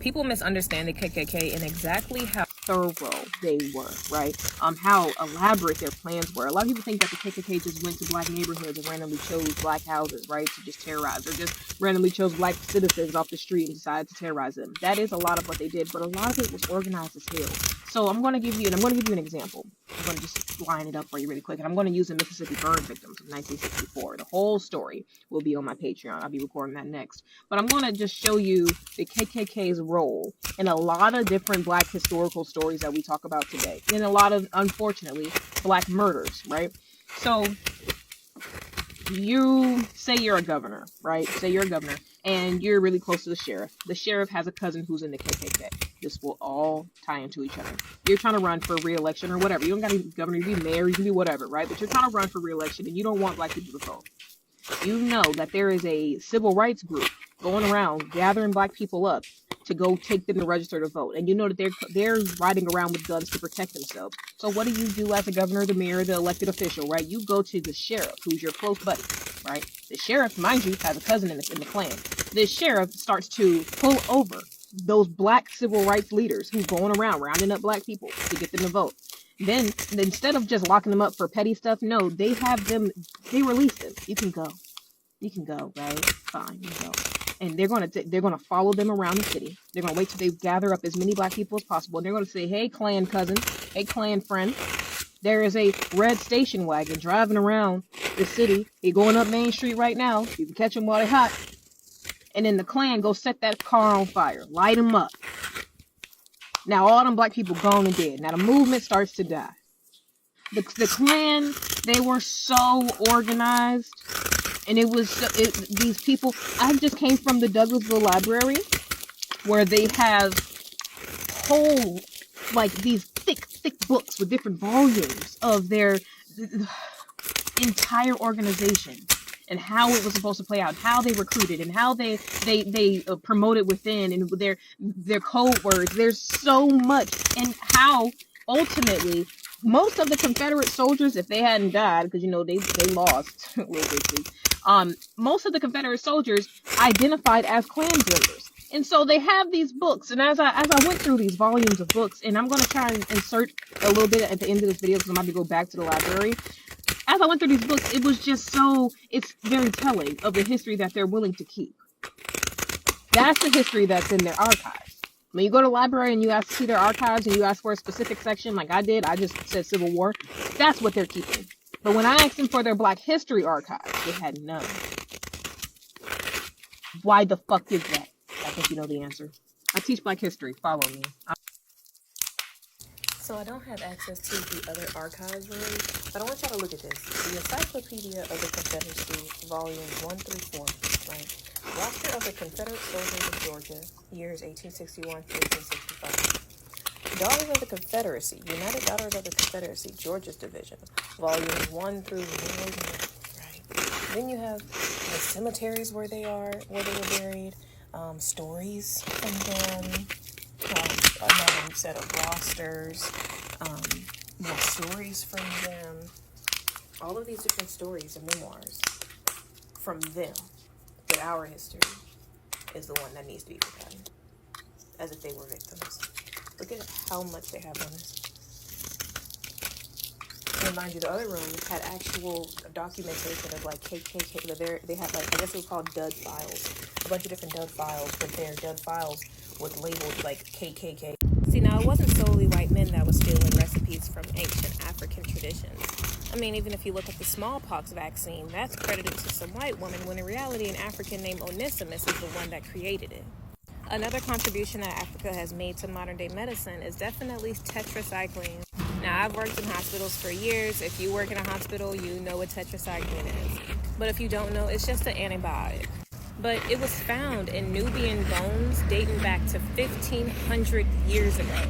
people misunderstand the KKK and exactly how thorough they were, right? How elaborate their plans were. A lot of people think that the KKK just went to black neighborhoods and randomly chose black houses, right, to just terrorize, or just randomly chose black citizens off the street and decided to terrorize them. That is a lot of what they did, but a lot of it was organized as hell. So I'm going to give you an example. I'm going to just line it up for you really quick, and I'm going to use the Mississippi burn victims of 1964. The whole story will be on my Patreon. I'll be recording that next. But I'm going to just show you the KKK's role in a lot of different black historical stories that we talk about today, and a lot of, unfortunately, black murders, right? So you say you're a governor, right? Say you're a governor, and you're really close to the sheriff. The sheriff has a cousin who's in the KKK. This will all tie into each other. You're trying to run for re-election or whatever. You don't got to be governor, you can be mayor, you can be whatever, right? But you're trying to run for re-election, and you don't want black people to vote. You know that there is a civil rights group going around gathering black people up to go take them to register to vote, and you know that they're riding around with guns to protect themselves. So what do as a governor, the mayor, the elected official, right? You go to the sheriff, who's your close buddy, right? The sheriff, mind you, has a cousin in the Klan. The sheriff starts to pull over those black civil rights leaders who's going around rounding up black people to get them to vote. Then instead of just locking them up for petty stuff, no, they release them. You can go, right? Fine, you go. And they're gonna follow them around the city. They're gonna wait till they gather up as many black people as possible. And they're gonna say, "Hey, Klan cousin, hey, Klan friend, there is a red station wagon driving around the city. He's going up Main Street right now. You can catch them while they're hot." And then the Klan go set that car on fire, light them up. Now all them black people gone and dead. Now the movement starts to die. The Klan, they were so organized. And these people, I just came from the Douglasville Library, where they have whole, like, these thick books with different volumes of their entire organization and how it was supposed to play out, how they recruited and how they promoted within, and their code words. There's so much, and how ultimately most of the Confederate soldiers, if they hadn't died, because you know they lost a little bit. Most of the Confederate soldiers identified as Klan members. And so they have these books. And as I went through these volumes of books, and I'm going to try and insert a little bit at the end of this video because I'm about to go back to the library. As I went through these books, it was just it's very telling of the history that they're willing to keep. That's the history that's in their archives. When you go to the library and you ask to see their archives and you ask for a specific section, like I did, I just said Civil War. That's what they're keeping. But when I asked them for their Black History archives, they had none. Why the fuck is that? I think you know the answer. I teach Black History. Follow me. So I don't have access to the other archives really, but I want y'all to look at this. The Encyclopedia of the Confederacy, volumes 1 through 4, right? Roster of the Confederate Soldiers of Georgia, years 1861 to 1865. Daughters of the Confederacy, United Daughters of the Confederacy, Georgia's Division, volumes 1 through 9, right? Then you have the cemeteries where they were buried, stories from them, another set of rosters, more stories from them, all of these different stories and memoirs from them. But our history is the one that needs to be forgotten, as if they were victims. Look at how much they have on this. And mind you, the other room had actual documentation of like KKK. They had like, I guess it was called dud files. A bunch of different dud files, but their dud files was labeled like KKK. See, now it wasn't solely white men that was stealing recipes from ancient African traditions. I mean, even if you look at the smallpox vaccine, that's credited to some white woman, when in reality an African named Onesimus is the one that created it. Another contribution that Africa has made to modern-day medicine is definitely tetracycline. Now, I've worked in hospitals for years. If you work in a hospital, you know what tetracycline is. But if you don't know, it's just an antibiotic. But it was found in Nubian bones dating back to 1,500 years ago.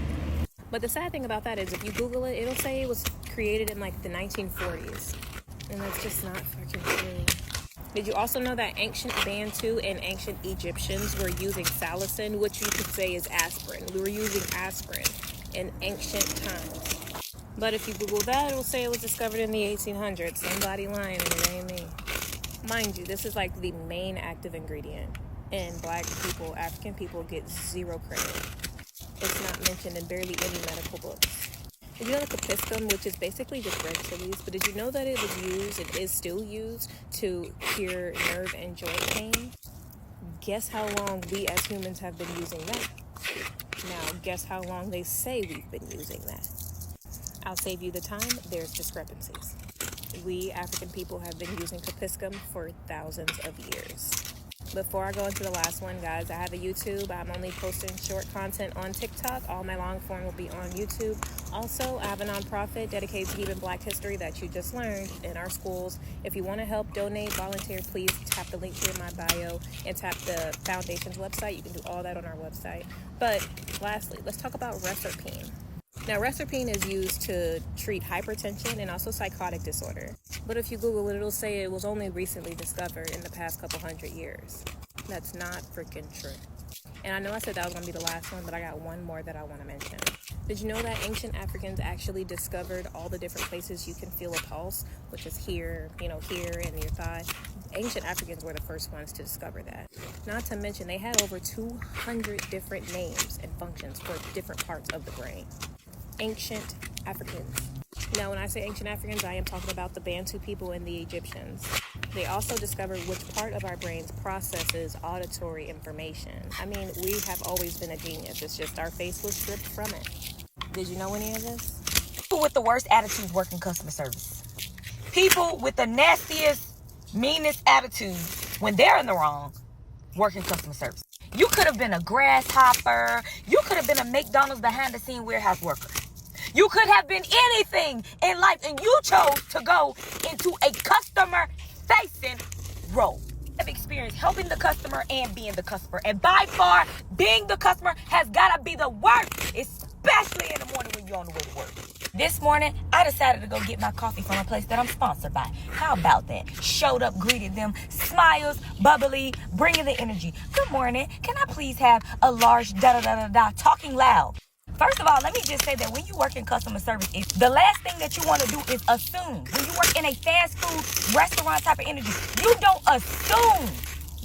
But the sad thing about that is if you Google it, it'll say it was created in like the 1940s. And that's just not fucking true. Did you also know that ancient Bantu and ancient Egyptians were using salicin, which you could say is aspirin? We were using aspirin in ancient times. But if you Google that, it'll say it was discovered in the 1800s. Somebody lying and it ain't me. Mind you, this is like the main active ingredient and black people, African people, get zero credit. It's not mentioned in barely any medical books. Did you know that Capiscum, which is basically just red chilies, but did you know that it was used and is still used to cure nerve and joint pain? Guess how long we as humans have been using that? Now, guess how long they say we've been using that? I'll save you the time. There's discrepancies. We African people have been using Capiscum for thousands of years. Before I go into the last one, guys, I have a YouTube. I'm only posting short content on TikTok. All my long form will be on YouTube. Also, I have a nonprofit dedicated to even Black history that you just learned in our schools. If you want to help, donate, volunteer, please tap the link here in my bio and tap the foundation's website. You can do all that on our website. But lastly, let's talk about Reserpine. Now, Reserpine is used to treat hypertension and also psychotic disorder. But if you Google it, it'll say it was only recently discovered in the past couple hundred years. That's not freaking true. And I know I said that was going to be the last one, but I got one more that I want to mention. Did you know that ancient Africans actually discovered all the different places you can feel a pulse, which is here, here in your thigh? Ancient Africans were the first ones to discover that. Not to mention, they had over 200 different names and functions for different parts of the brain. Ancient Africans. Now, when I say ancient Africans, I am talking about the Bantu people and the Egyptians. They also discovered which part of our brains processes auditory information. I mean, we have always been a genius. It's just our face was stripped from it. Did you know any of this? People with the worst attitudes work in customer service. People with the nastiest, meanest attitudes when they're in the wrong work in customer service. You could have been a grasshopper. You could have been a McDonald's behind-the-scene warehouse worker. You could have been anything in life, and you chose to go into a customer-facing role. I've experienced helping the customer and being the customer. And by far, being the customer has got to be the worst, especially in the morning when you're on the way to work. This morning, I decided to go get my coffee from a place that I'm sponsored by. How about that? Showed up, greeted them, smiles, bubbly, bringing the energy. Good morning. Can I please have a large da-da-da-da-da, talking loud? First of all, let me just say that when you work in customer service, the last thing that you want to do is assume. When you work in a fast food restaurant type of energy, you don't assume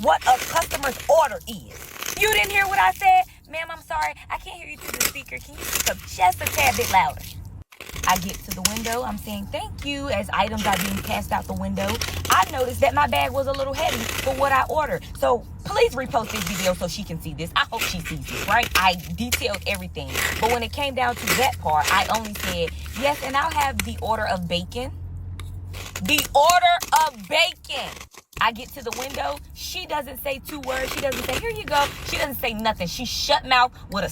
what a customer's order is. You didn't hear what I said? Ma'am, I'm sorry. I can't hear you through the speaker. Can you speak up just a tad bit louder? I get to the window. I'm saying thank you as items are being passed out the window. I noticed that my bag was a little heavy for what I ordered. So please repost this video so she can see this. I hope she sees this, right? I detailed everything. But when it came down to that part, I only said, yes, and I'll have the order of bacon. The order of bacon. I get to the window. She doesn't say 2 words. She doesn't say, here you go. She doesn't say nothing. She shut mouth with a